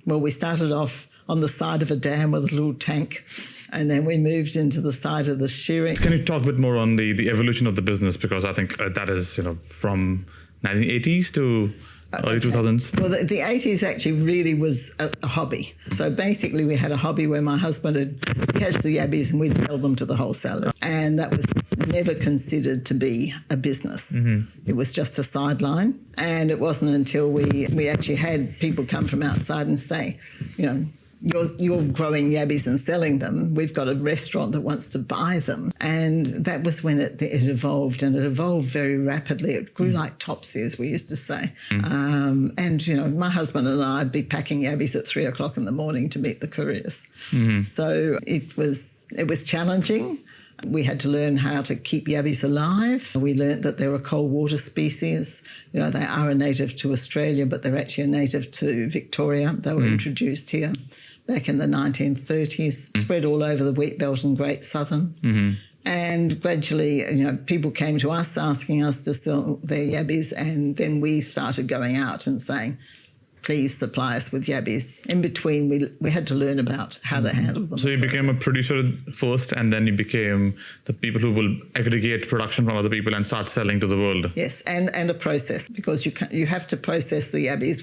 well, we started off on the side of a dam with a little tank, and then we moved into the side of the shearing. Can you talk a bit more on the evolution of the business? Because I think that is, from 1980s to early 2000s. Well, the 80s actually really was a hobby. So basically we had a hobby where my husband would catch the yabbies and we'd sell them to the wholesalers. And that was never considered to be a business. It was just a sideline. And it wasn't until we actually had people come from outside and say, you're growing yabbies and selling them. We've got a restaurant that wants to buy them. And that was when it evolved, and it evolved very rapidly. It grew like Topsy, as we used to say. And, my husband and I'd be packing yabbies at 3 o'clock in the morning to meet the couriers. So it was challenging. We had to learn how to keep yabbies alive. We learnt that they're a cold water species. They are a native to Australia, but they're actually a native to Victoria. They were introduced here back in the 1930s, spread all over the wheat belt and Great Southern. And gradually, people came to us asking us to sell their yabbies, and then we started going out and saying, please supply us with yabbies. In between, we had to learn about how to handle them. So you became a producer first, and then you became the people who will aggregate production from other people and start selling to the world. Yes, and a process, because you have to process the yabbies.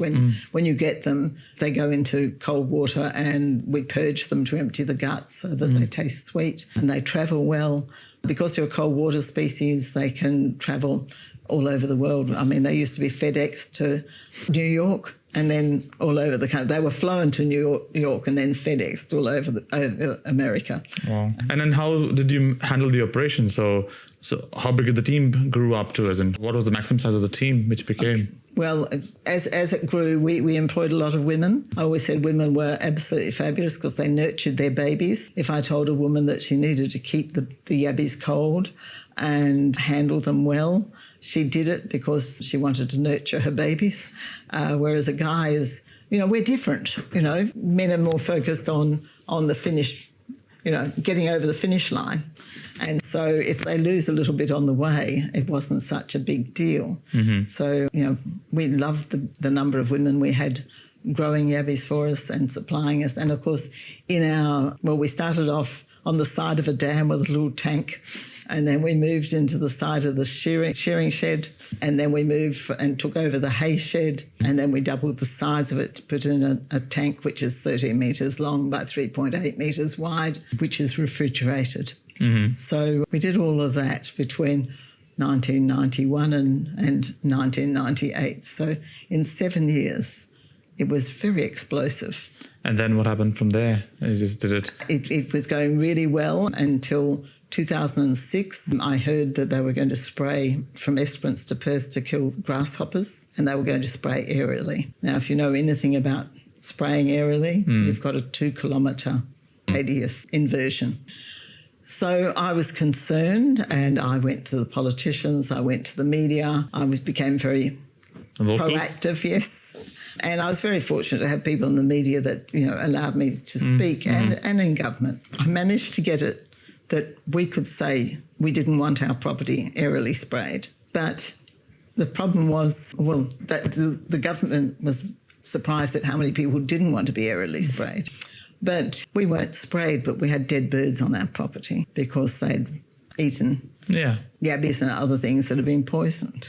When you get them, they go into cold water and we purge them to empty the guts so that they taste sweet and they travel well. Because they're a cold water species, they can travel all over the world. I mean, they used to be FedEx to New York, and then all over the country. They were flown to New York and then FedExed all over America. Wow. And then how did you handle the operation? So how big did the team grew up to? And what was the maximum size of the team which became? Well, as it grew, we employed a lot of women. I always said women were absolutely fabulous because they nurtured their babies. If I told a woman that she needed to keep the yabbies cold and handle them well, she did it because she wanted to nurture her babies. Whereas a guy is, we're different. Men are more focused on the finish, getting over the finish line. And so if they lose a little bit on the way, it wasn't such a big deal. So, we loved the number of women we had growing yabbies for us and supplying us. And of course, we started off on the side of a dam with a little tank, and then we moved into the side of the shearing shed, and then we moved and took over the hay shed, and then we doubled the size of it to put in a tank which is 13 metres long by 3.8 metres wide, which is refrigerated. So we did all of that between 1991 and 1998. So in 7 years, it was very explosive. And then what happened from there? You just did it? It was going really well until 2006. I heard that they were going to spray from Esperance to Perth to kill grasshoppers, and they were going to spray aerially. Now, if you know anything about spraying aerially, you've got a 2-kilometre radius inversion. So I was concerned, and I went to the politicians, I went to the media, became very proactive, yes. And I was very fortunate to have people in the media that, allowed me to speak and in government. I managed to get it that we could say we didn't want our property aerially sprayed. But the problem was, that the government was surprised at how many people didn't want to be aerially sprayed. But we weren't sprayed, but we had dead birds on our property because they'd eaten yabbies and other things that had been poisoned.